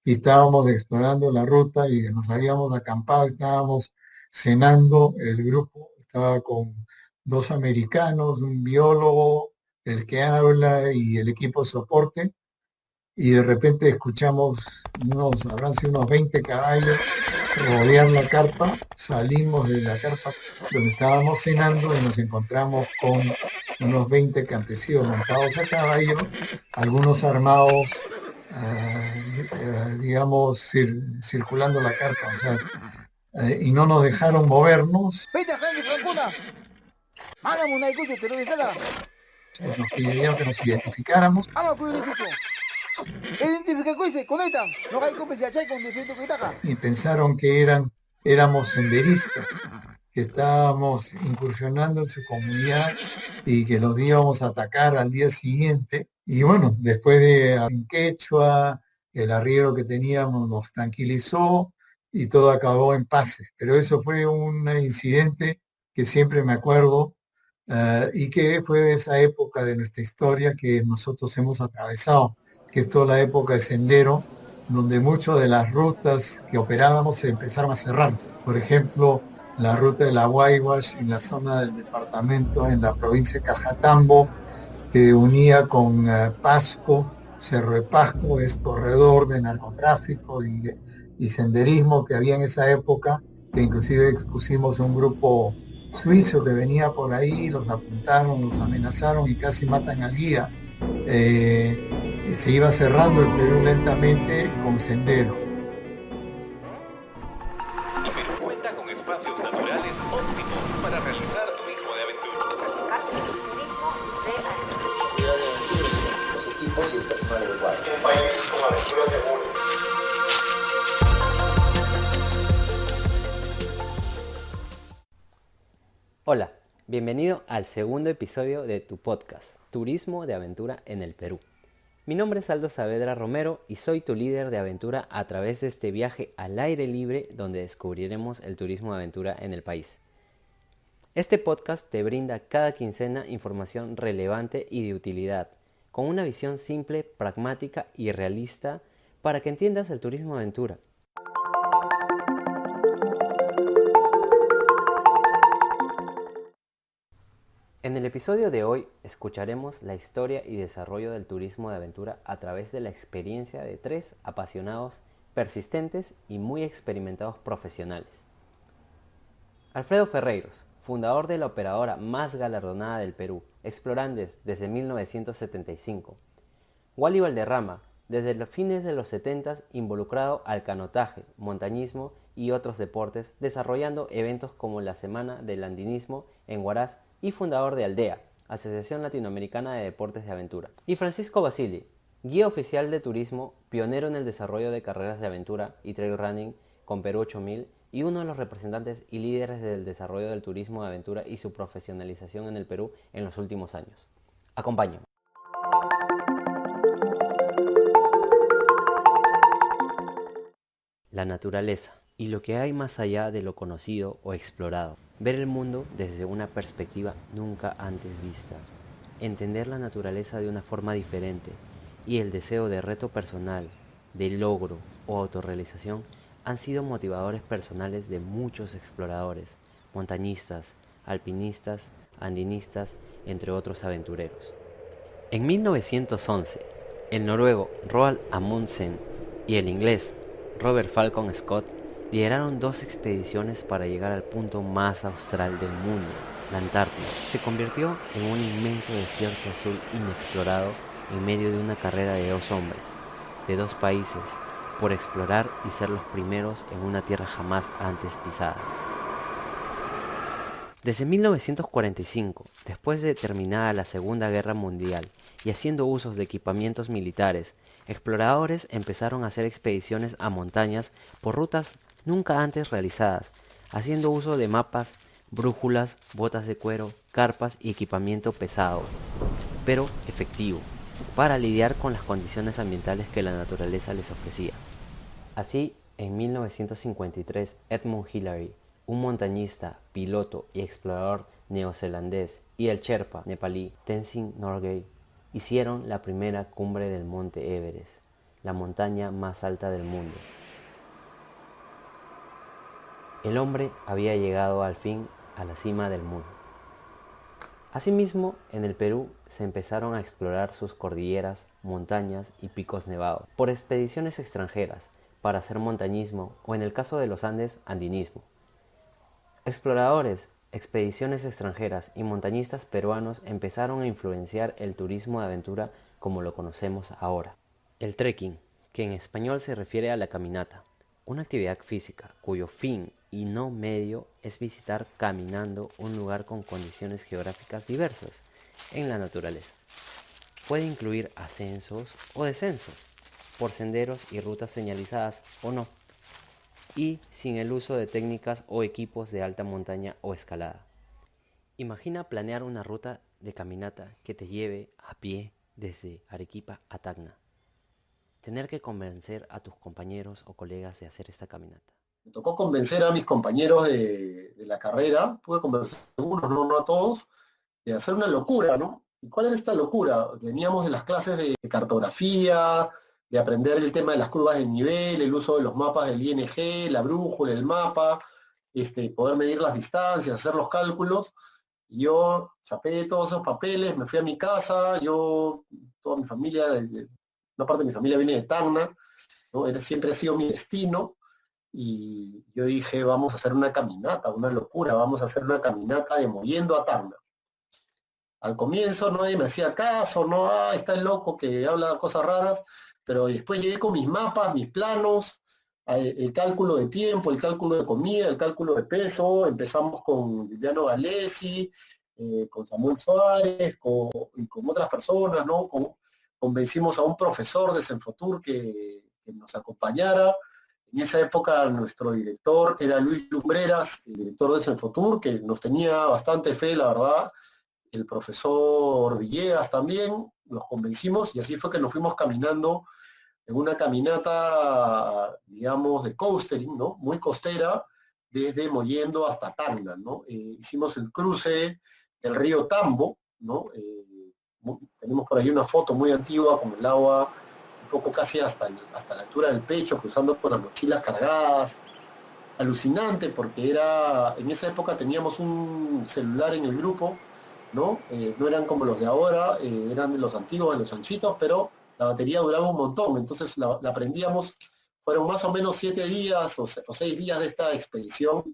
y estábamos explorando la ruta y nos habíamos acampado, estábamos cenando, el grupo estaba con dos americanos, un biólogo, el que habla y el equipo de soporte, y de repente escuchamos habrán sido unos 20 caballos rodear la carpa, salimos de la carpa donde estábamos cenando y nos encontramos con unos 20 campesinos montados a caballo, algunos armados, digamos, circulando la carpa, o sea, y no nos dejaron movernos, nos pidieron que nos identificáramos y pensaron que éramos senderistas, que estábamos incursionando en su comunidad y que los íbamos a atacar al día siguiente. Y bueno, después de en quechua, el arriero que teníamos nos tranquilizó y todo acabó en paz. Pero eso fue un incidente que siempre me acuerdo, y que fue de esa época de nuestra historia que nosotros hemos atravesado, que es toda la época de sendero, donde muchas de las rutas que operábamos se empezaron a cerrar. Por ejemplo, la ruta de la Guayguas en la zona del departamento, en la provincia de Cajatambo, que unía con Pasco, Cerro de Pasco, es corredor de narcotráfico y senderismo que había en esa época, que inclusive expusimos un grupo suizo que venía por ahí, los apuntaron, los amenazaron y casi matan al guía. Eh, Se iba cerrando el Perú lentamente con sendero. Y Perú cuenta con espacios naturales óptimos para realizar turismo de aventura. Los equipos y el personal adecuado. Un país con aventura segura. Hola, bienvenido al segundo episodio de tu podcast, Turismo de Aventura en el Perú. Mi nombre es Aldo Saavedra Romero y soy tu líder de aventura a través de este viaje al aire libre donde descubriremos el turismo de aventura en el país. Este podcast te brinda cada quincena información relevante y de utilidad, con una visión simple, pragmática y realista para que entiendas el turismo de aventura. En el episodio de hoy escucharemos la historia y desarrollo del turismo de aventura a través de la experiencia de 3 apasionados, persistentes y muy experimentados profesionales. Alfredo Ferreiros, fundador de la operadora más galardonada del Perú, Explorandes desde 1975. Wally Valderrama, desde los fines de los 70 involucrado al canotaje, montañismo y otros deportes, desarrollando eventos como la Semana del Andinismo en Huaraz y fundador de Aldea, Asociación Latinoamericana de Deportes de Aventura. Y Francisco Basili, guía oficial de turismo, pionero en el desarrollo de carreras de aventura y trail running con Perú 8000 y uno de los representantes y líderes del desarrollo del turismo de aventura y su profesionalización en el Perú en los últimos años. Acompáñame. La naturaleza y lo que hay más allá de lo conocido o explorado. Ver el mundo desde una perspectiva nunca antes vista. Entender la naturaleza de una forma diferente y el deseo de reto personal, de logro o autorrealización han sido motivadores personales de muchos exploradores, montañistas, alpinistas, andinistas, entre otros aventureros. En 1911, el noruego Roald Amundsen y el inglés Robert Falcon Scott lideraron 2 expediciones para llegar al punto más austral del mundo, la Antártida. Se convirtió en un inmenso desierto azul inexplorado en medio de una carrera de 2 hombres, de 2 países, por explorar y ser los primeros en una tierra jamás antes pisada. Desde 1945, después de terminada la Segunda Guerra Mundial y haciendo usos de equipamientos militares, exploradores empezaron a hacer expediciones a montañas por rutas nunca antes realizadas, haciendo uso de mapas, brújulas, botas de cuero, carpas y equipamiento pesado, pero efectivo, para lidiar con las condiciones ambientales que la naturaleza les ofrecía. Así, en 1953, Edmund Hillary, un montañista, piloto y explorador neozelandés, y el Sherpa nepalí Tenzin Norgay hicieron la primera cumbre del monte Everest, la montaña más alta del mundo. El hombre había llegado al fin a la cima del mundo. Asimismo, en el Perú se empezaron a explorar sus cordilleras, montañas y picos nevados por expediciones extranjeras para hacer montañismo o, en el caso de los Andes, andinismo. Exploradores, expediciones extranjeras y montañistas peruanos empezaron a influenciar el turismo de aventura como lo conocemos ahora. El trekking, que en español se refiere a la caminata, una actividad física cuyo fin y no medio es visitar caminando un lugar con condiciones geográficas diversas en la naturaleza. Puede incluir ascensos o descensos, por senderos y rutas señalizadas o no, y sin el uso de técnicas o equipos de alta montaña o escalada. Imagina planear una ruta de caminata que te lleve a pie desde Arequipa a Tacna. Tener que convencer a tus compañeros o colegas de hacer esta caminata. Me tocó convencer a mis compañeros de la carrera, pude convencer a algunos, no a todos, de hacer una locura, ¿no? ¿Y cuál era esta locura? Veníamos de las clases de cartografía, de aprender el tema de las curvas de nivel, el uso de los mapas del ING, la brújula, el mapa, poder medir las distancias, hacer los cálculos. Y yo chapé todos esos papeles, me fui a mi casa, toda mi familia, una parte de mi familia viene de Tacna, ¿no? Siempre ha sido mi destino. Y yo dije, vamos a hacer una caminata, una locura, vamos a hacer una caminata de Mollendo a Tacna. Al comienzo nadie me hacía caso, no, está el loco que habla cosas raras, pero después llegué con mis mapas, mis planos, el cálculo de tiempo, el cálculo de comida, el cálculo de peso. Empezamos con Liliano Galesi, con Samuel Suárez, y con otras personas, ¿no? Convencimos a un profesor de Senfotur que nos acompañara. En esa época nuestro director era Luis Lumbreras, el director de Senfotur, que nos tenía bastante fe, la verdad. El profesor Villegas también, los convencimos y así fue que nos fuimos caminando en una caminata, digamos, de coastering, ¿no? Muy costera, desde Mollendo hasta Tacna, ¿no? Hicimos el cruce del río Tambo, ¿no? Tenemos por ahí una foto muy antigua con el agua un poco casi hasta la altura del pecho, cruzando con las mochilas cargadas. Alucinante, porque en esa época teníamos un celular en el grupo, ¿no? No eran como los de ahora, eran de los antiguos, de los anchitos, pero la batería duraba un montón, entonces la prendíamos. Fueron más o menos 7 días o 6 días de esta expedición,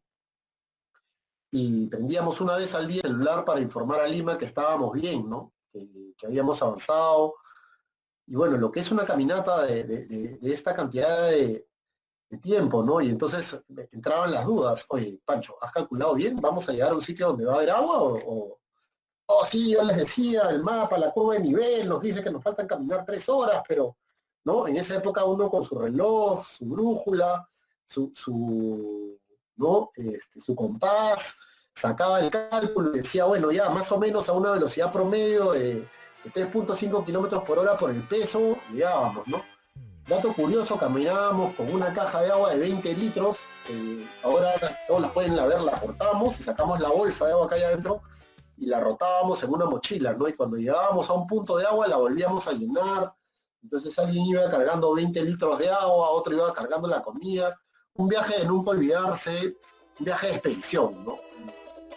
y prendíamos una vez al día el celular para informar a Lima que estábamos bien, ¿no? Que habíamos avanzado. Y bueno, lo que es una caminata de esta cantidad de tiempo, ¿no? Y entonces entraban las dudas. Oye, Pancho, ¿has calculado bien? ¿Vamos a llegar a un sitio donde va a haber agua? Oh, sí, yo les decía, el mapa, la curva de nivel, nos dice que nos faltan caminar 3 horas, pero, ¿no? En esa época uno con su reloj, su brújula, ¿no? Su compás, sacaba el cálculo y decía, bueno, ya más o menos a una velocidad promedio de 3.5 kilómetros por hora por el peso, llegábamos, ¿no? Dato curioso, caminábamos con una caja de agua de 20 litros, ahora todos las pueden ver, la cortamos y sacamos la bolsa de agua que hay adentro y la rotábamos en una mochila, ¿no? Y cuando llegábamos a un punto de agua la volvíamos a llenar. Entonces alguien iba cargando 20 litros de agua, otro iba cargando la comida. Un viaje de nunca olvidarse, un viaje de expedición, ¿no?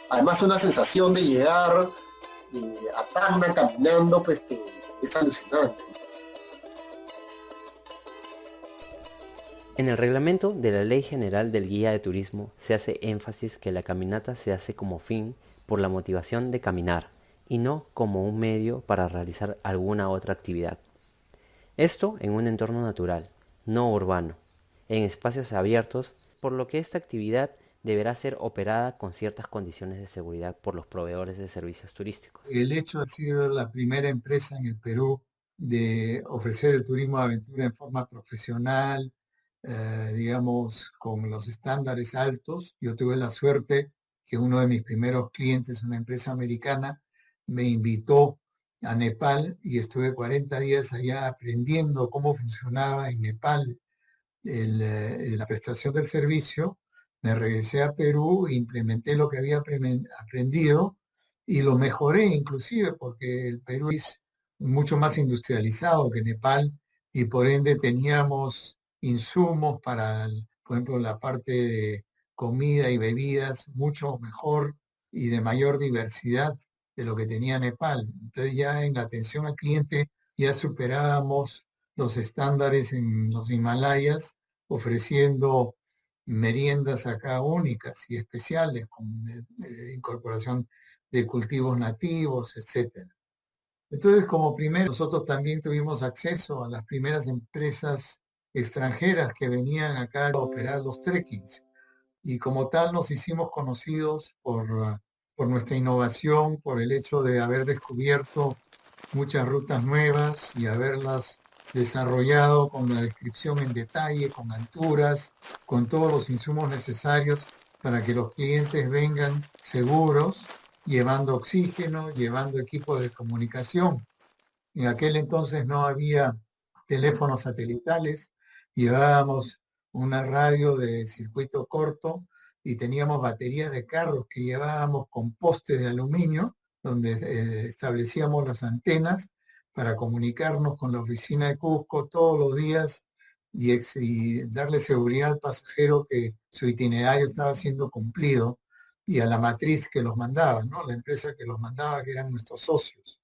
Además una sensación de llegar a Tacna caminando, pues que es alucinante. En el reglamento de la Ley General del Guía de Turismo se hace énfasis que la caminata se hace como fin por la motivación de caminar y no como un medio para realizar alguna otra actividad. Esto en un entorno natural, no urbano, en espacios abiertos, por lo que esta actividad deberá ser operada con ciertas condiciones de seguridad por los proveedores de servicios turísticos. El hecho de ser la primera empresa en el Perú de ofrecer el turismo de aventura en forma profesional, digamos, con los estándares altos. Yo tuve la suerte que uno de mis primeros clientes, una empresa americana, me invitó a Nepal y estuve 40 días allá aprendiendo cómo funcionaba en Nepal la prestación del servicio. Me regresé a Perú, implementé lo que había aprendido y lo mejoré inclusive porque el Perú es mucho más industrializado que Nepal y por ende teníamos insumos para, por ejemplo, la parte de comida y bebidas mucho mejor y de mayor diversidad de lo que tenía Nepal. Entonces ya en la atención al cliente ya superábamos los estándares en los Himalayas, ofreciendo meriendas acá únicas y especiales, con incorporación de cultivos nativos, etcétera. Entonces, como primero, nosotros también tuvimos acceso a las primeras empresas extranjeras que venían acá a operar los trekkings. Y como tal nos hicimos conocidos por nuestra innovación, por el hecho de haber descubierto muchas rutas nuevas y haberlas desarrollado con la descripción en detalle, con alturas, con todos los insumos necesarios para que los clientes vengan seguros, llevando oxígeno, llevando equipos de comunicación. En aquel entonces no había teléfonos satelitales, llevábamos una radio de circuito corto y teníamos baterías de carros que llevábamos con postes de aluminio, donde establecíamos las antenas para comunicarnos con la oficina de Cusco todos los días y darle seguridad al pasajero que su itinerario estaba siendo cumplido y a la matriz que los mandaba, ¿no? La empresa que los mandaba, que eran nuestros socios.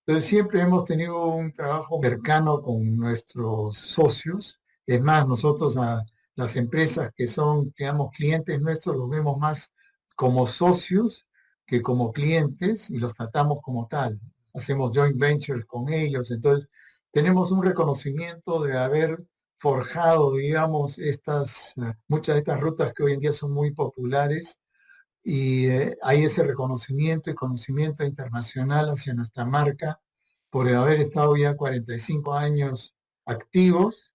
Entonces siempre hemos tenido un trabajo cercano con nuestros socios. Es más, nosotros a las empresas que son, digamos, clientes nuestros, los vemos más como socios que como clientes y los tratamos como tal. Hacemos joint ventures con ellos. Entonces tenemos un reconocimiento de haber forjado, digamos, muchas de estas rutas que hoy en día son muy populares y hay ese reconocimiento y conocimiento internacional hacia nuestra marca por haber estado ya 45 años activos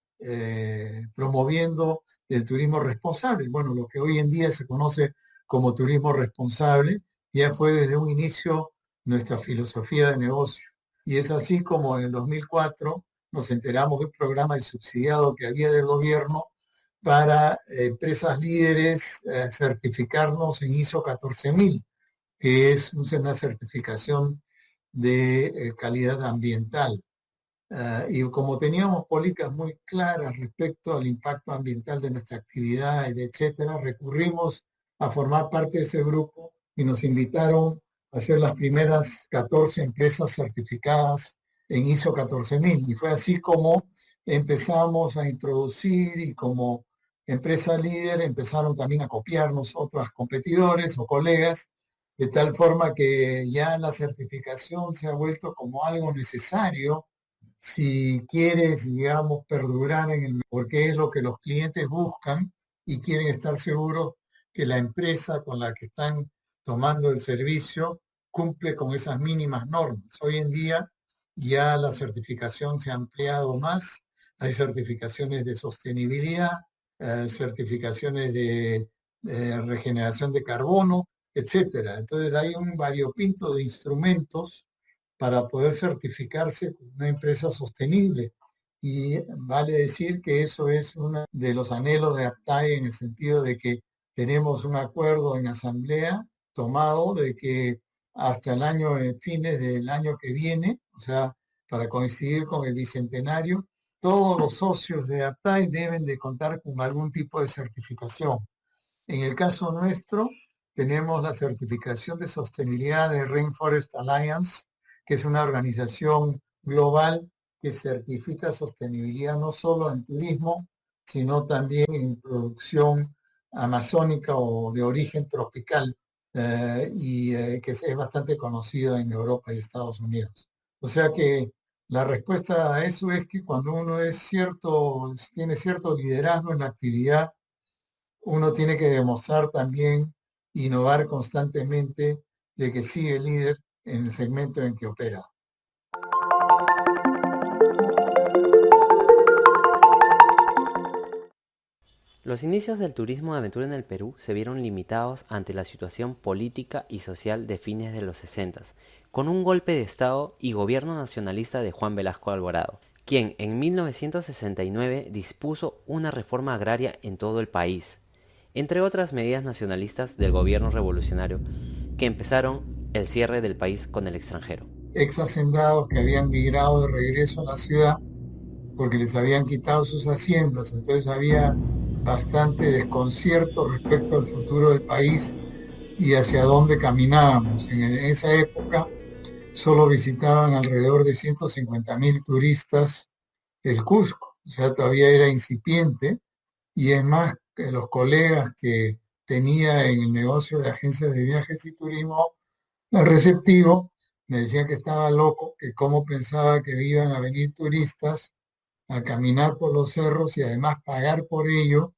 promoviendo el turismo responsable. Bueno, lo que hoy en día se conoce como turismo responsable ya fue desde un inicio nuestra filosofía de negocio. Y es así como en el 2004 nos enteramos de un programa de subsidiado que había del gobierno para empresas líderes certificarnos en ISO 14000, que es una certificación de calidad ambiental. Y como teníamos políticas muy claras respecto al impacto ambiental de nuestra actividad, etcétera, recurrimos a formar parte de ese grupo y nos invitaron a ser las primeras 14 empresas certificadas en ISO 14000. Y fue así como empezamos a introducir y como empresa líder empezaron también a copiarnos otros competidores o colegas, de tal forma que ya la certificación se ha vuelto como algo necesario si quieres, digamos, perdurar porque es lo que los clientes buscan y quieren estar seguros que la empresa con la que están tomando el servicio cumple con esas mínimas normas. Hoy en día ya la certificación se ha ampliado más, hay certificaciones de sostenibilidad, certificaciones de regeneración de carbono, etcétera. Entonces hay un variopinto de instrumentos para poder certificarse como una empresa sostenible. Y vale decir que eso es uno de los anhelos de APTAI en el sentido de que tenemos un acuerdo en asamblea tomado de que hasta el año, fines del año que viene, o sea, para coincidir con el bicentenario, todos los socios de APTAI deben de contar con algún tipo de certificación. En el caso nuestro, tenemos la certificación de sostenibilidad de Rainforest Alliance, que es una organización global que certifica sostenibilidad no solo en turismo, sino también en producción amazónica o de origen tropical, que es bastante conocido en Europa y Estados Unidos. O sea que la respuesta a eso es que cuando uno tiene cierto liderazgo en la actividad, uno tiene que demostrar también, innovar constantemente de que sigue líder en el segmento en que opera. Los inicios del turismo de aventura en el Perú se vieron limitados ante la situación política y social de fines de los 60, con un golpe de Estado y gobierno nacionalista de Juan Velasco Alvarado, quien en 1969 dispuso una reforma agraria en todo el país, entre otras medidas nacionalistas del gobierno revolucionario, que empezaron el cierre del país con el extranjero. Ex hacendados que habían migrado de regreso a la ciudad porque les habían quitado sus haciendas, entonces había bastante desconcierto respecto al futuro del país y hacia dónde caminábamos. En esa época solo visitaban alrededor de 150.000 turistas el Cusco, o sea, todavía era incipiente, y es más, que los colegas que tenía en el negocio de agencias de viajes y turismo receptivo, me decían que estaba loco, que cómo pensaba que iban a venir turistas a caminar por los cerros y además pagar por ello,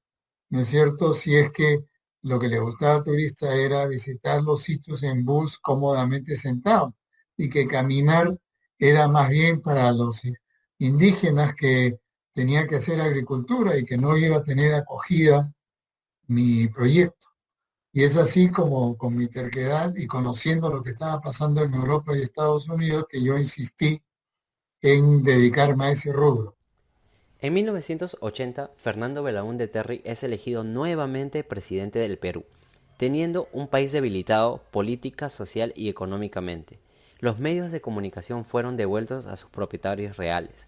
¿no es cierto? Si es que lo que le gustaba al turista era visitar los sitios en bus cómodamente sentado y que caminar era más bien para los indígenas que tenían que hacer agricultura y que no iba a tener acogida mi proyecto. Y es así como con mi terquedad y conociendo lo que estaba pasando en Europa y Estados Unidos que yo insistí en dedicarme a ese rubro. En 1980, Fernando Belaúnde Terry es elegido nuevamente presidente del Perú, teniendo un país debilitado política, social y económicamente. Los medios de comunicación fueron devueltos a sus propietarios reales.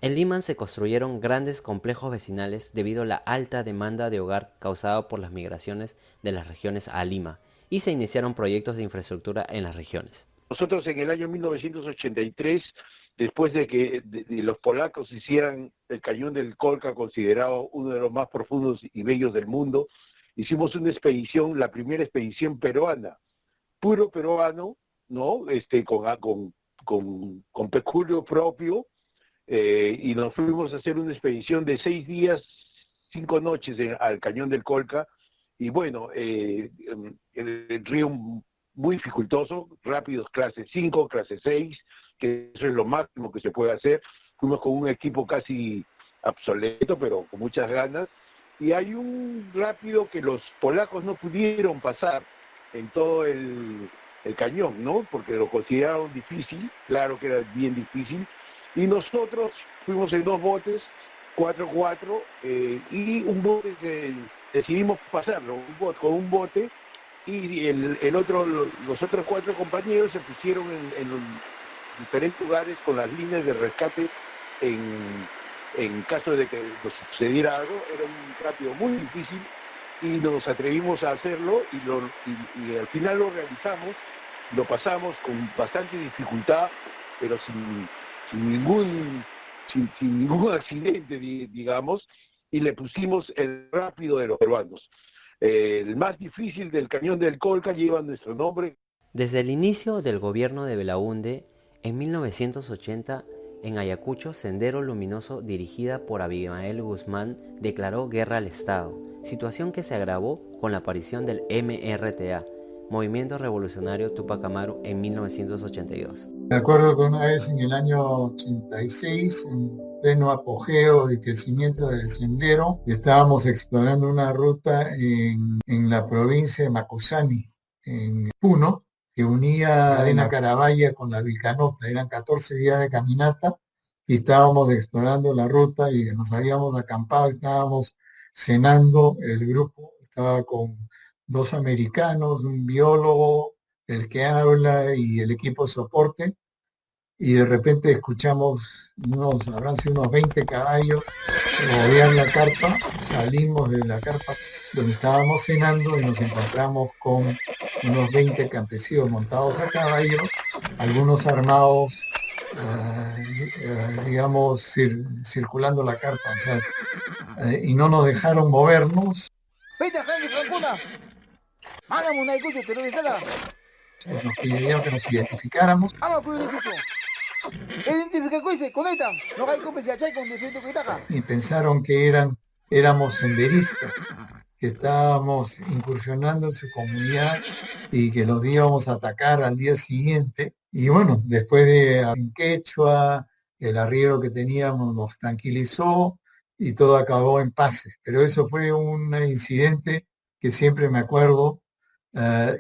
En Lima se construyeron grandes complejos vecinales debido a la alta demanda de hogar causada por las migraciones de las regiones a Lima, y se iniciaron proyectos de infraestructura en las regiones. Nosotros en el año 1983, después de que los polacos hicieran el Cañón del Colca, considerado uno de los más profundos y bellos del mundo, hicimos una expedición, la primera expedición peruana, puro peruano, ¿no? Con peculio propio, y nos fuimos a hacer una expedición de 6 días, 5 noches al Cañón del Colca, y bueno, el río muy dificultoso, rápidos clase 5, clase 6, que eso es lo máximo que se puede hacer. Fuimos con un equipo casi obsoleto, pero con muchas ganas, y hay un rápido que los polacos no pudieron pasar en todo el cañón, ¿no? Porque lo consideraron difícil, claro que era bien difícil, y nosotros fuimos en 2 botes, 4-4, y un bote decidimos pasarlo, con un bote, y los otros 4 compañeros se pusieron en los diferentes lugares con las líneas de rescate en caso de que nos sucediera algo. Era un rápido muy difícil y nos atrevimos a hacerlo y al final lo realizamos, lo pasamos con bastante dificultad, pero sin ningún accidente, digamos, y le pusimos el rápido de los peruanos. El más difícil del Cañón del Colca lleva nuestro nombre. Desde el inicio del gobierno de Belaúnde, en 1980, en Ayacucho, Sendero Luminoso, dirigida por Abimael Guzmán, declaró guerra al Estado, situación que se agravó con la aparición del MRTA, Movimiento Revolucionario Tupac Amaru, en 1982. Me acuerdo que una vez en el año 86, en pleno apogeo y crecimiento del sendero, estábamos explorando una ruta en la provincia de Macusani, en Puno, que unía Cadena Carabaya con la Vilcanota. Eran 14 días de caminata y estábamos explorando la ruta y nos habíamos acampado, estábamos cenando, el grupo estaba con 2 americanos, un biólogo, el que habla y el equipo de soporte, y de repente escuchamos habrán sido unos 20 caballos rodear la carpa. Salimos de la carpa donde estábamos cenando y nos encontramos con unos 20 campesinos montados a caballo, algunos armados, digamos, circulando la carpa, o sea, y no nos dejaron movernos. Nos pidieron que nos identificáramos. Y pensaron que éramos senderistas, que estábamos incursionando en su comunidad y que los íbamos a atacar al día siguiente. Y bueno, después de en quechua, el arriero que teníamos nos tranquilizó y todo acabó en paces. Pero eso fue un incidente que siempre me acuerdo,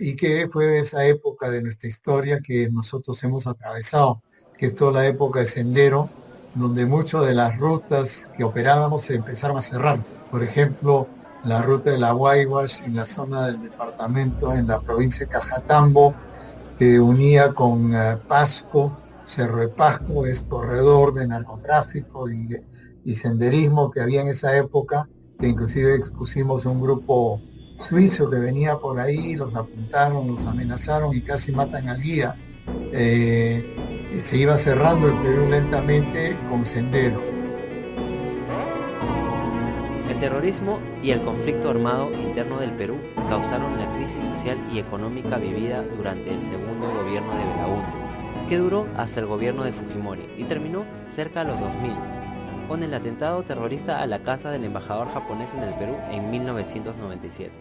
y que fue de esa época de nuestra historia que nosotros hemos atravesado, que es toda la época de sendero, donde muchas de las rutas que operábamos se empezaron a cerrar. Por ejemplo, la ruta de la Guayguas en la zona del departamento, en la provincia de Cajatambo, que unía con Pasco, Cerro de Pasco, es corredor de narcotráfico y y senderismo que había en esa época, que inclusive expusimos un grupo suizo que venía por ahí, los apuntaron, los amenazaron y casi matan al guía. Se iba cerrando el Perú lentamente con sendero. El terrorismo y el conflicto armado interno del Perú causaron la crisis social y económica vivida durante el segundo gobierno de Belaúnde, que duró hasta el gobierno de Fujimori y terminó cerca de los 2000, con el atentado terrorista a la casa del embajador japonés en el Perú en 1997.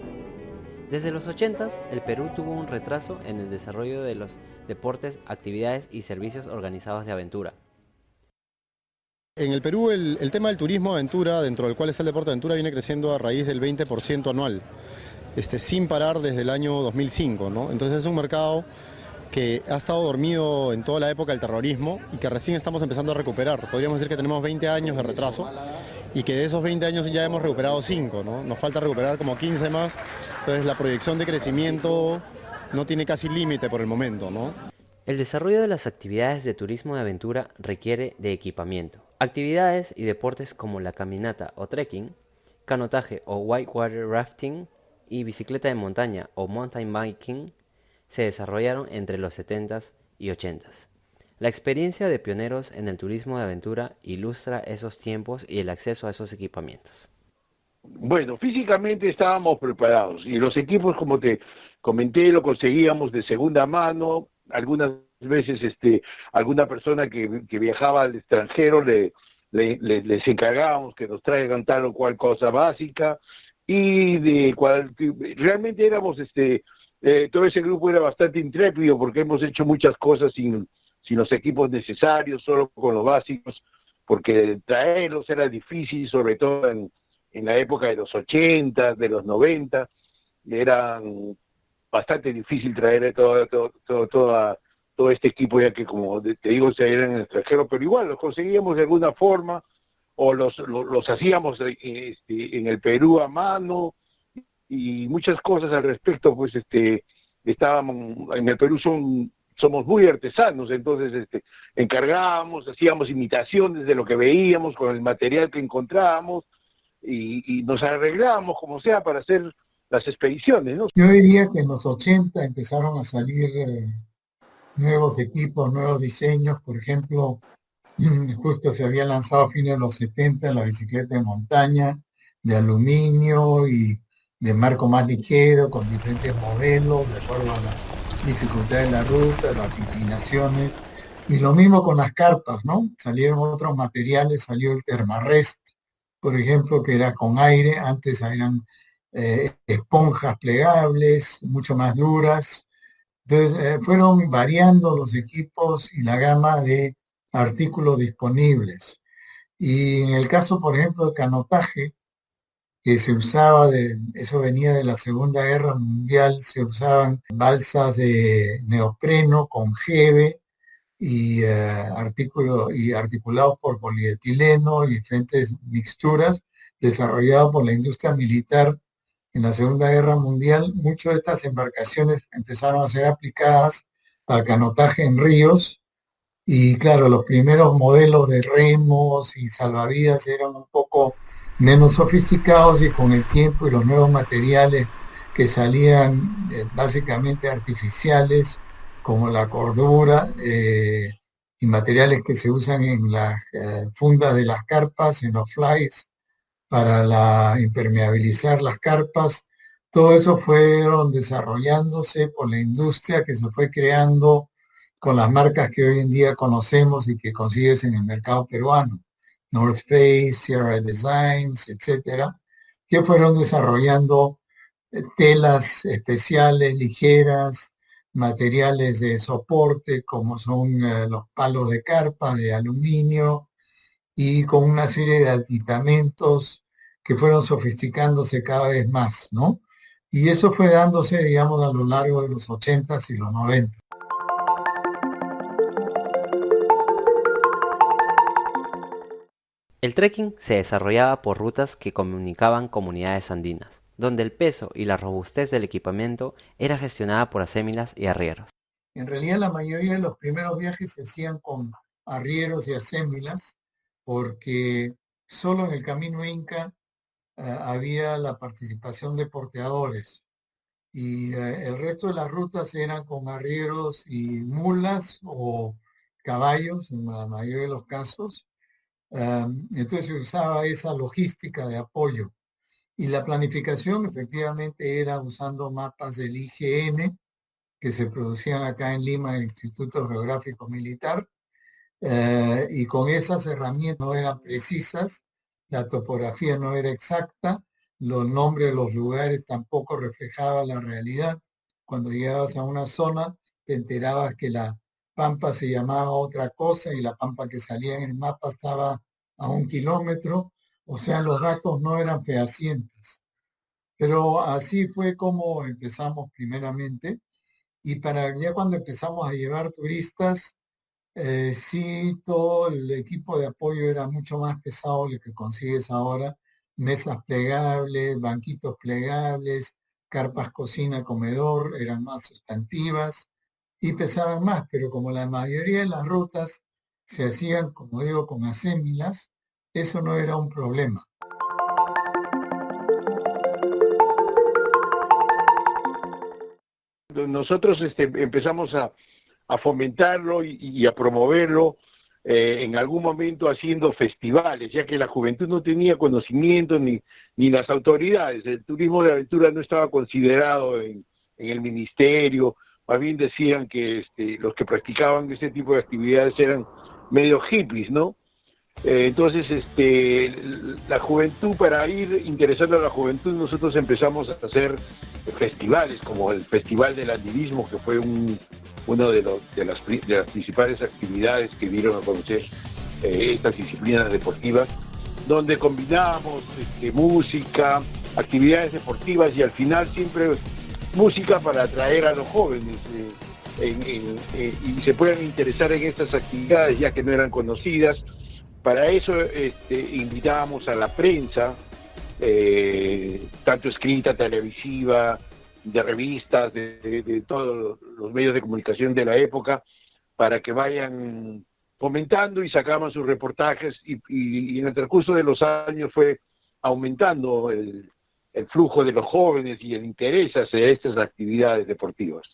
Desde los 80s, el Perú tuvo un retraso en el desarrollo de los deportes, actividades y servicios organizados de aventura. En el Perú el tema del turismo aventura, dentro del cual está el deporte aventura, viene creciendo a raíz del 20% anual, sin parar desde el año 2005, ¿no? Entonces es un mercado que ha estado dormido en toda la época del terrorismo y que recién estamos empezando a recuperar. Podríamos decir que tenemos 20 años de retraso y que de esos 20 años ya hemos recuperado 5, ¿no? Nos falta recuperar como 15 más, entonces la proyección de crecimiento no tiene casi límite por el momento, ¿no? El desarrollo de las actividades de turismo de aventura requiere de equipamiento. Actividades y deportes como la caminata o trekking, canotaje o whitewater rafting y bicicleta de montaña o mountain biking se desarrollaron entre los 70s y 80s. La experiencia de pioneros en el turismo de aventura ilustra esos tiempos y el acceso a esos equipamientos. Bueno, físicamente estábamos preparados y los equipos, como te comenté, lo conseguíamos de segunda mano. Algunas veces alguna persona que viajaba al extranjero les encargábamos que nos traigan tal o cual cosa básica y realmente éramos todo ese grupo era bastante intrépido porque hemos hecho muchas cosas sin los equipos necesarios, solo con los básicos, porque traerlos era difícil, sobre todo en la época de los 80, de los 90, era bastante difícil traer todo este equipo, ya que, como te digo, se era en el extranjero, pero igual los conseguíamos de alguna forma, o los hacíamos en el Perú a mano, y muchas cosas al respecto, pues estábamos, en el Perú somos muy artesanos, entonces encargábamos, hacíamos imitaciones de lo que veíamos con el material que encontrábamos, y nos arreglábamos como sea para hacer las expediciones, ¿no? Yo diría que en los 80 empezaron a salir nuevos equipos, nuevos diseños. Por ejemplo, justo se había lanzado a fines de los 70 la bicicleta de montaña de aluminio y de marco más ligero, con diferentes modelos, de acuerdo a la dificultad de la ruta, las inclinaciones. Y lo mismo con las carpas, ¿no? Salieron otros materiales, salió el Thermarest, por ejemplo, que era con aire. Antes eran esponjas plegables, mucho más duras. Entonces fueron variando los equipos y la gama de artículos disponibles. Y en el caso, por ejemplo, del canotaje, que se usaba, eso venía de la Segunda Guerra Mundial, se usaban balsas de neopreno con jeve y articulados por polietileno y diferentes mixturas desarrollados por la industria militar en la Segunda Guerra Mundial. Muchas de estas embarcaciones empezaron a ser aplicadas al canotaje en ríos y claro, los primeros modelos de remos y salvavidas eran un poco menos sofisticados y con el tiempo y los nuevos materiales que salían básicamente artificiales, como la cordura y materiales que se usan en las fundas de las carpas, en los flies, para impermeabilizar las carpas. Todo eso fueron desarrollándose por la industria que se fue creando con las marcas que hoy en día conocemos y que consigues en el mercado peruano. North Face, Sierra Designs, etcétera, que fueron desarrollando telas especiales, ligeras, materiales de soporte como son los palos de carpa de aluminio y con una serie de aditamentos que fueron sofisticándose cada vez más, ¿no? Y eso fue dándose, digamos, a lo largo de los 80s y los 90s. El trekking se desarrollaba por rutas que comunicaban comunidades andinas, donde el peso y la robustez del equipamiento era gestionada por acémilas y arrieros. En realidad la mayoría de los primeros viajes se hacían con arrieros y acémilas porque solo en el Camino Inca había la participación de porteadores y el resto de las rutas eran con arrieros y mulas o caballos en la mayoría de los casos. Entonces se usaba esa logística de apoyo. Y la planificación efectivamente era usando mapas del IGN que se producían acá en Lima, el Instituto Geográfico Militar, y con esas herramientas no eran precisas, la topografía no era exacta, los nombres de los lugares tampoco reflejaban la realidad. Cuando llegabas a una zona, te enterabas que la pampa se llamaba otra cosa y la pampa que salía en el mapa estaba a 1 kilómetro, o sea, los datos no eran fehacientes. Pero así fue como empezamos primeramente, y para ya cuando empezamos a llevar turistas, sí, todo el equipo de apoyo era mucho más pesado de lo que consigues ahora. Mesas plegables, banquitos plegables, carpas cocina, comedor, eran más sustantivas y pesaban más, pero como la mayoría de las rutas se hacían, como digo, con acémilas, eso no era un problema. Nosotros empezamos a fomentarlo y a promoverlo en algún momento haciendo festivales, ya que la juventud no tenía conocimiento ni las autoridades. El turismo de aventura no estaba considerado en el ministerio, más bien decían que los que practicaban este tipo de actividades eran medio hippies, ¿no? Entonces, la juventud, para ir interesando a la juventud, nosotros empezamos a hacer festivales, como el Festival del Andinismo, que fue uno de las principales actividades que dieron a conocer estas disciplinas deportivas, donde combinábamos música, actividades deportivas y al final siempre música para atraer a los jóvenes y se puedan interesar en estas actividades, ya que no eran conocidas. Para eso invitábamos a la prensa, tanto escrita, televisiva, de revistas, de todos los medios de comunicación de la época, para que vayan comentando y sacaban sus reportajes y en el transcurso de los años fue aumentando el flujo de los jóvenes y el interés hacia estas actividades deportivas.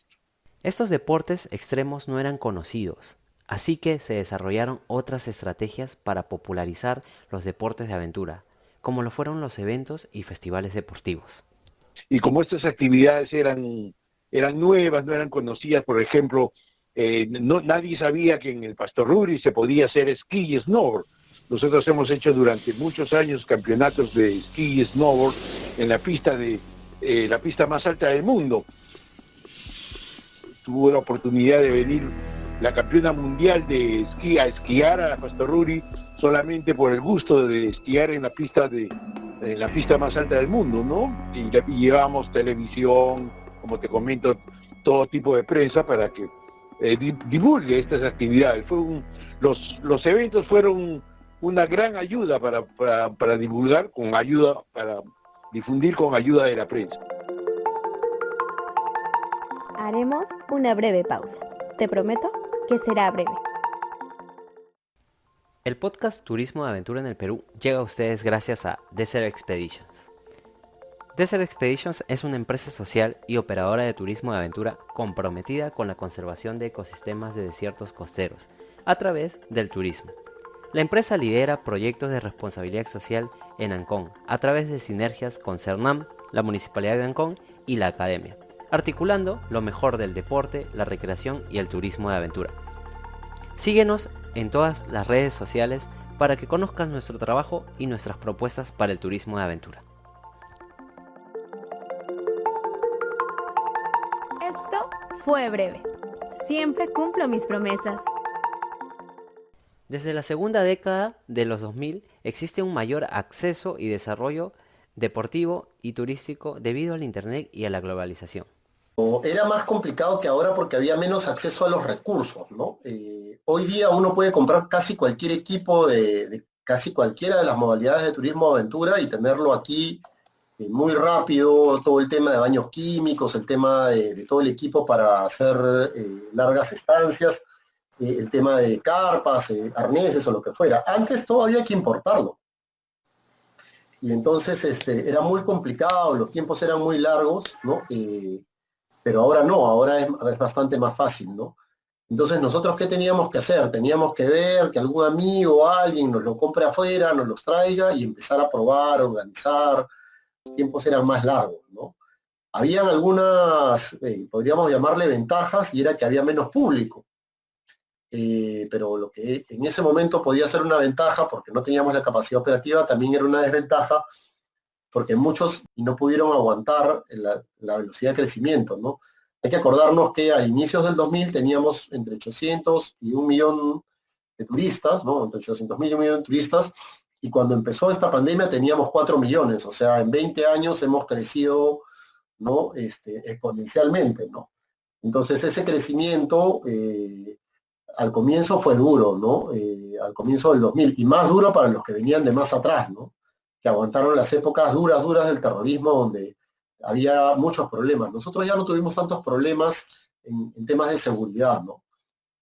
Estos deportes extremos no eran conocidos, así que se desarrollaron otras estrategias para popularizar los deportes de aventura, como lo fueron los eventos y festivales deportivos. Y como estas actividades eran nuevas, no eran conocidas, por ejemplo, nadie sabía que en el Pastoruri se podía hacer esquí y snowboard. Nosotros hemos hecho durante muchos años campeonatos de esquí y snowboard en la pista más alta del mundo. Tuvo la oportunidad de venir la campeona mundial de esquí a esquiar a la Pastoruri solamente por el gusto de esquiar en la pista más alta del mundo, ¿no? Y llevamos televisión, como te comento, todo tipo de prensa para que divulgue estas actividades. Los eventos fueron una gran ayuda para divulgar, para difundir con ayuda de la prensa. Haremos una breve pausa. Te prometo que será breve. El podcast Turismo de Aventura en el Perú llega a ustedes gracias a Desert Expeditions. Desert Expeditions es una empresa social y operadora de turismo de aventura comprometida con la conservación de ecosistemas de desiertos costeros a través del turismo. La empresa lidera proyectos de responsabilidad social en Ancón a través de sinergias con CERNAM, la Municipalidad de Ancón y la Academia, articulando lo mejor del deporte, la recreación y el turismo de aventura. Síguenos en todas las redes sociales para que conozcas nuestro trabajo y nuestras propuestas para el turismo de aventura. Esto fue breve. Siempre cumplo mis promesas. Desde la segunda década de los 2000 existe un mayor acceso y desarrollo deportivo y turístico debido al Internet y a la globalización. Era más complicado que ahora porque había menos acceso a los recursos, ¿no? Hoy día uno puede comprar casi cualquier equipo de casi cualquiera de las modalidades de turismo de aventura y tenerlo aquí muy rápido, todo el tema de baños químicos, el tema de todo el equipo para hacer largas estancias, el tema de carpas, arneses o lo que fuera. Antes todo había que importarlo. Y entonces era muy complicado, los tiempos eran muy largos, ¿no? Pero ahora no, ahora es bastante más fácil, ¿no? Entonces, ¿nosotros qué teníamos que hacer? Teníamos que ver que algún amigo o alguien nos lo compre afuera, nos los traiga y empezar a probar, organizar. Los tiempos eran más largos, ¿no? Habían algunas, podríamos llamarle ventajas, y era que había menos público. Pero lo que en ese momento podía ser una ventaja, porque no teníamos la capacidad operativa, también era una desventaja, porque muchos no pudieron aguantar la velocidad de crecimiento, ¿no? Hay que acordarnos que a inicios del 2000 teníamos entre 800 y 1 millón de turistas, ¿no? Entre 800.000 y 1 millón de turistas, y cuando empezó esta pandemia teníamos 4 millones, o sea, en 20 años hemos crecido, ¿no? Exponencialmente, ¿no? Entonces ese crecimiento al comienzo fue duro, ¿no? Al comienzo del 2000, y más duro para los que venían de más atrás, ¿no? Que aguantaron las épocas duras del terrorismo, donde había muchos problemas. Nosotros ya no tuvimos tantos problemas en temas de seguridad, ¿no?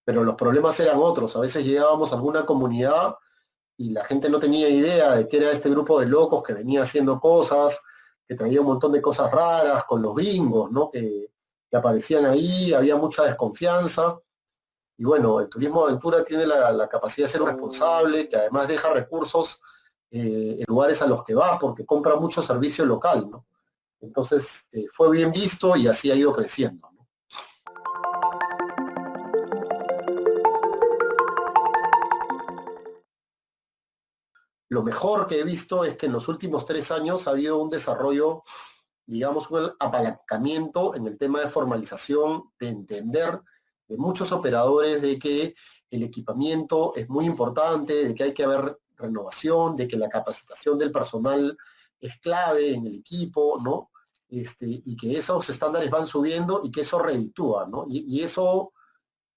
Pero los problemas eran otros. A veces llegábamos a alguna comunidad y la gente no tenía idea de qué era este grupo de locos que venía haciendo cosas, que traía un montón de cosas raras con los gringos, ¿no? Que aparecían ahí, había mucha desconfianza. Y bueno, el turismo de aventura tiene la capacidad de ser un responsable, que además deja recursos en lugares a los que va, porque compra mucho servicio local, ¿no? Entonces fue bien visto y así ha ido creciendo, ¿no? Lo mejor que he visto es que en los últimos 3 años ha habido un desarrollo, digamos, un apalancamiento en el tema de formalización, de entender de muchos operadores de que el equipamiento es muy importante, de que hay que haber renovación, de que la capacitación del personal es clave en el equipo, ¿no? Y que esos estándares van subiendo y que eso reditúa, ¿no? Y eso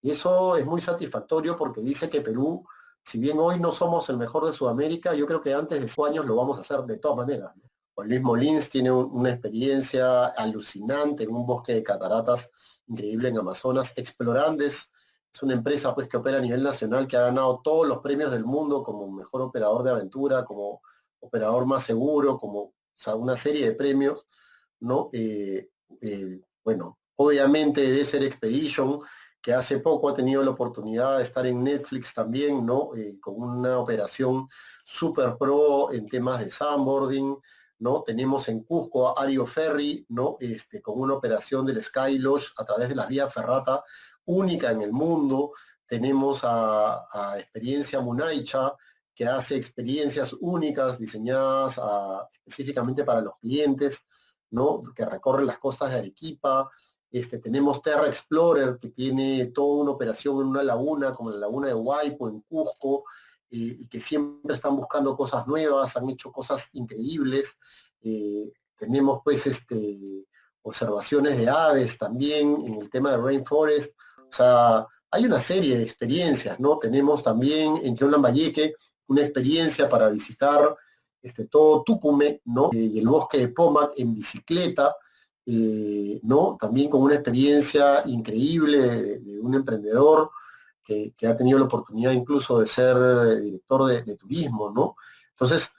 es muy satisfactorio, porque dice que Perú, si bien hoy no somos el mejor de Sudamérica, yo creo que antes de 5 años lo vamos a hacer de todas maneras, ¿no? Juan Luis Molins tiene una experiencia alucinante en un bosque de cataratas increíble en Amazonas. Explorandes es una empresa, pues, que opera a nivel nacional, que ha ganado todos los premios del mundo como mejor operador de aventura, como operador más seguro, como, o sea, una serie de premios, ¿no? Bueno, obviamente Desert Expedition, que hace poco ha tenido la oportunidad de estar en Netflix también, ¿no? Con una operación super pro en temas de sandboarding, ¿no? Tenemos en Cusco a Ario Ferry, ¿no? Con una operación del Sky Lodge a través de la vía ferrata única en el mundo. Tenemos a Experiencia Munaicha, que hace experiencias únicas diseñadas específicamente para los clientes, ¿no? Que recorren las costas de Arequipa. Tenemos Terra Explorer, que tiene toda una operación en una laguna, como la laguna de Huaypo, en Cusco, y que siempre están buscando cosas nuevas, han hecho cosas increíbles. Tenemos, pues, observaciones de aves también en el tema de Rainforest. O sea, hay una serie de experiencias, ¿no? Tenemos también en Lambayeque una experiencia para visitar todo Tucumé, ¿no? Y el bosque de Pomac en bicicleta, ¿no? También con una experiencia increíble de un emprendedor que ha tenido la oportunidad incluso de ser director de turismo, ¿no? Entonces,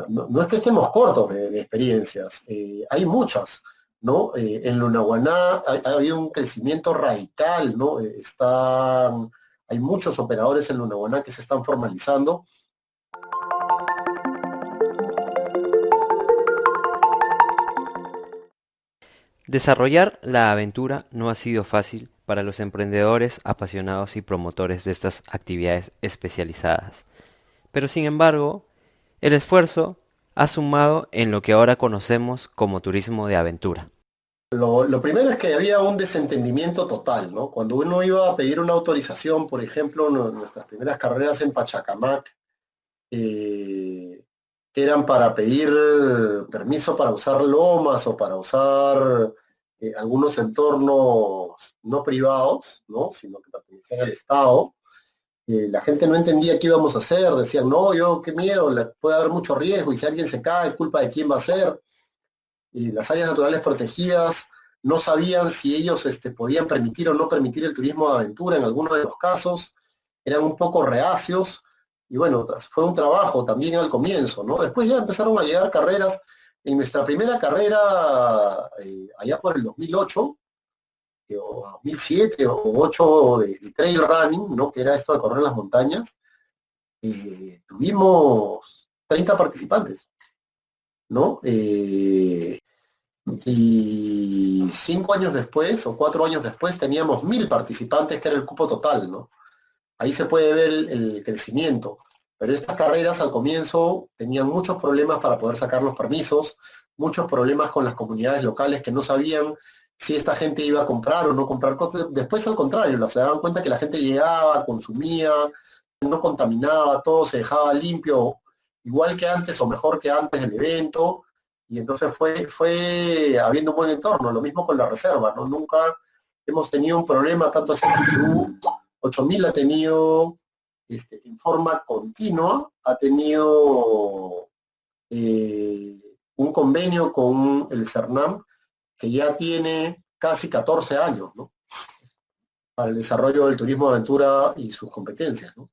no es que estemos cortos de experiencias, hay muchas, ¿no? En Lunahuaná ha habido un crecimiento radical, ¿no? Hay muchos operadores en Lunahuaná que se están formalizando. Desarrollar la aventura no ha sido fácil para los emprendedores apasionados y promotores de estas actividades especializadas, pero sin embargo, el esfuerzo ha sumado en lo que ahora conocemos como turismo de aventura. Lo primero es que había un desentendimiento total, ¿no? Cuando uno iba a pedir una autorización, por ejemplo, nuestras primeras carreras en Pachacamac, eran para pedir permiso para usar lomas o para usar algunos entornos no privados, ¿no? Sino que pertenecían al Estado. La gente no entendía qué íbamos a hacer, decían, no, qué miedo, puede haber mucho riesgo, y si alguien se cae, ¿culpa de quién va a ser? Y las áreas naturales protegidas no sabían si ellos podían permitir o no permitir el turismo de aventura en algunos de los casos, eran un poco reacios. y bueno, fue un trabajo también al comienzo, ¿no? Después ya empezaron a llegar carreras. En nuestra primera carrera, allá por el 2008, o 2007 o 2008 de trail running, ¿no? Que era esto de correr en las montañas, tuvimos 30 participantes, ¿no? Y 5 años después o 4 años después teníamos 1000 participantes, que era el cupo total, ¿no? Ahí se puede ver el crecimiento. Pero estas carreras al comienzo tenían muchos problemas para poder sacar los permisos, muchos problemas con las comunidades locales que no sabían si esta gente iba a comprar o no comprar cosas. Después al contrario, se daban cuenta que la gente llegaba, consumía, no contaminaba, todo se dejaba limpio, igual que antes o mejor que antes del evento, y entonces fue habiendo un buen entorno. Lo mismo con la reserva, ¿no? Nunca hemos tenido un problema, tanto así en Perú. 8000 ha tenido, en forma continua, ha tenido un convenio con el CERNAM que ya tiene casi 14 años, ¿no? Para el desarrollo del turismo de aventura y sus competencias, ¿no?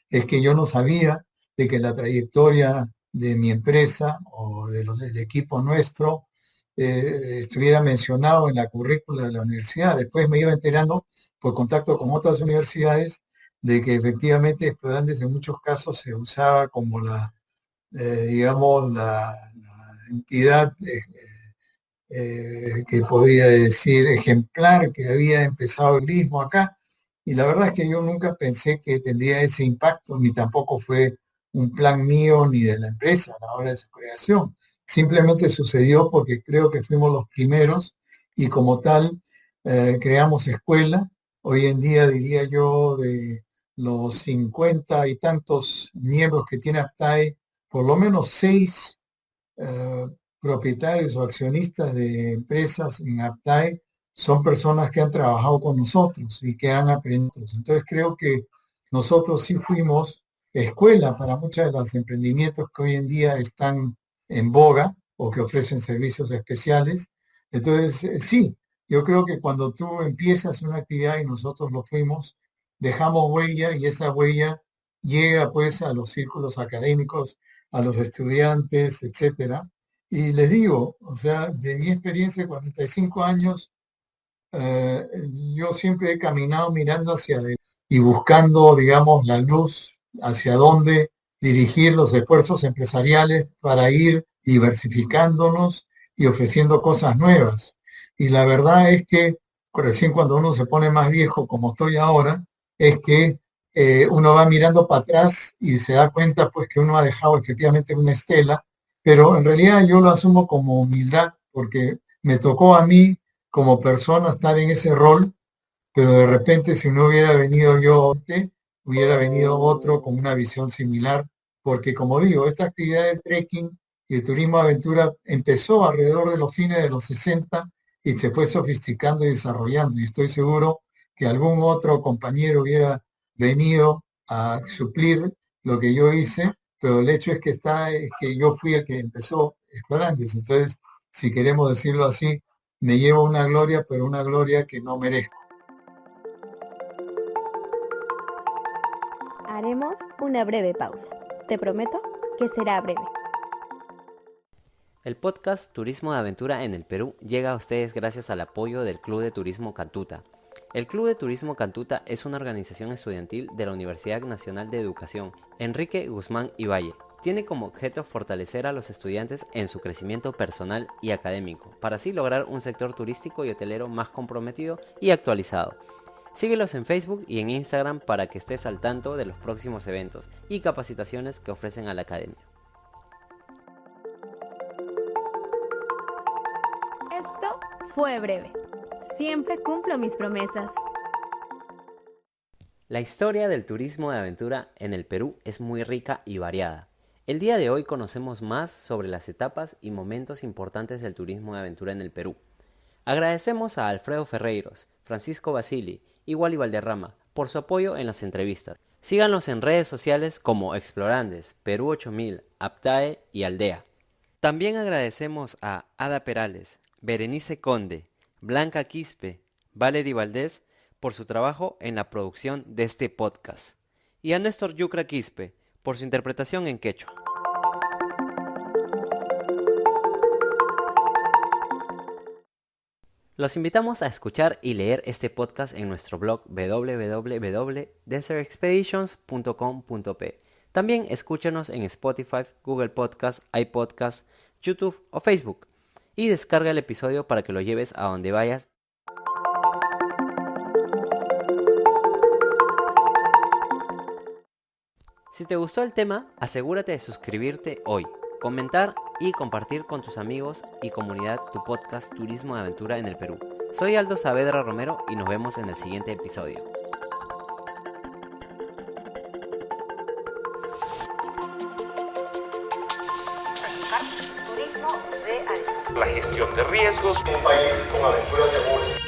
Es que yo no sabía de que la trayectoria de mi empresa o del equipo nuestro estuviera mencionado en la currícula de la universidad. Después me iba enterando por contacto con otras universidades de que efectivamente Explorandes en muchos casos se usaba como digamos, la entidad que podría decir ejemplar que había empezado el turismo acá. Y la verdad es que yo nunca pensé que tendría ese impacto, ni tampoco fue un plan mío ni de la empresa a la hora de su creación. Simplemente sucedió porque creo que fuimos los primeros y como tal creamos escuela. Hoy en día diría yo de los 50 y tantos miembros que tiene APTAE, por lo menos 6 propietarios o accionistas de empresas en APTAE son personas que han trabajado con nosotros y que han aprendido. Entonces creo que nosotros sí fuimos escuela para muchos de los emprendimientos que hoy en día están en boga o que ofrecen servicios especiales. Entonces, sí, yo creo que cuando tú empiezas una actividad y nosotros lo fuimos, dejamos huella y esa huella llega pues a los círculos académicos, a los estudiantes, etcétera. Y les digo, o sea, de mi experiencia de 45 años, yo siempre he caminado mirando hacia adelante y buscando, digamos, la luz hacia dónde dirigir los esfuerzos empresariales para ir diversificándonos y ofreciendo cosas nuevas. Y la verdad es que recién cuando uno se pone más viejo, como estoy ahora, es que uno va mirando para atrás y se da cuenta pues que uno ha dejado efectivamente una estela, pero en realidad yo lo asumo como humildad porque me tocó a mí como persona estar en ese rol, pero de repente si no hubiera venido yo, hubiera venido otro con una visión similar, porque como digo, esta actividad de trekking y de turismo de aventura empezó alrededor de los fines de los 60 y se fue sofisticando y desarrollando, y estoy seguro que algún otro compañero hubiera venido a suplir lo que yo hice, pero el hecho es que yo fui el que empezó Explorantes. Entonces, si queremos decirlo así, me llevo una gloria, pero una gloria que no merezco. Haremos una breve pausa. Te prometo que será breve. El podcast Turismo de Aventura en el Perú llega a ustedes gracias al apoyo del Club de Turismo Cantuta. El Club de Turismo Cantuta es una organización estudiantil de la Universidad Nacional de Educación Enrique Guzmán y Valle. Tiene como objeto fortalecer a los estudiantes en su crecimiento personal y académico, para así lograr un sector turístico y hotelero más comprometido y actualizado. Síguelos en Facebook y en Instagram para que estés al tanto de los próximos eventos y capacitaciones que ofrecen a la academia. Esto fue breve. Siempre cumplo mis promesas. La historia del turismo de aventura en el Perú es muy rica y variada. El día de hoy conocemos más sobre las etapas y momentos importantes del turismo de aventura en el Perú. Agradecemos a Alfredo Ferreiros, Francisco Basili y Wally Valderrama por su apoyo en las entrevistas. Síganos en redes sociales como Explorandes, Perú 8000, APTAE y Aldea. También agradecemos a Ada Perales, Berenice Conde, Blanca Quispe, Valery Valdés por su trabajo en la producción de este podcast y a Néstor Yucra Quispe por su interpretación en quechua. Los invitamos a escuchar y leer este podcast en nuestro blog www.desertexpeditions.com.p. También escúchanos en Spotify, Google Podcast, iPodcast, YouTube o Facebook y descarga el episodio para que lo lleves a donde vayas. Si te gustó el tema, asegúrate de suscribirte hoy, comentar y compartir con tus amigos y comunidad tu podcast Turismo de Aventura en el Perú. Soy Aldo Saavedra Romero y nos vemos en el siguiente episodio. La gestión de riesgos. Un país con aventura segura.